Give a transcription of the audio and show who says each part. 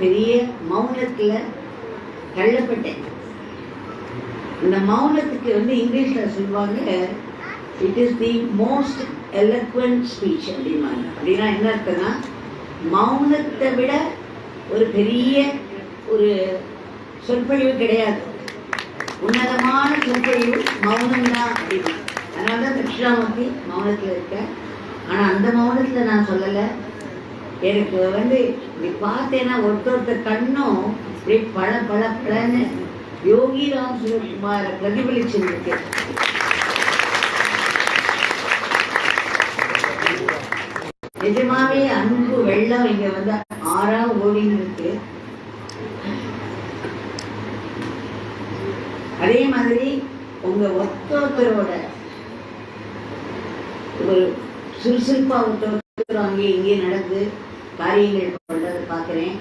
Speaker 1: பெரிய மௌனத்துல தள்ளப்பட்டேன். இந்த மௌனத்துக்கு இங்கிலீஷ்ல சொல்லுவாங்க, it is the most eloquent speech அப்படின்னாங்க. அப்படின்னா என்ன இருக்குன்னா, மௌனத்தை விட ஒரு பெரிய ஒரு சொற்பொழிவு கிடையாது, உன்னதமான சொற்பொழிவு மௌனம்தான் அப்படின்னா. அதனால தான் தட்சிணாமூர்த்தி மௌனத்தில் இருக்கேன். ஆனால் அந்த மௌனத்தில் நான் சொல்லலை. எனக்கு இப்படி பார்த்தேன்னா ஒருத்தர் கண்ணும் இப்படி பல பல பலன்னு யோகி ராம் சுரகுமாரை பிரதிபலிச்சிருக்கு. நிஜமாவே அன்பு வெள்ளம் இங்க ஆறா ஓடின்னு இருக்கு. அதே மாதிரி உங்க ஒருத்தரோட ஒரு சுறுசுறுப்பா ஒருத்தர் அங்கே இங்கே நடந்து காரியங்கள் பண்றதை பார்க்குறேன்.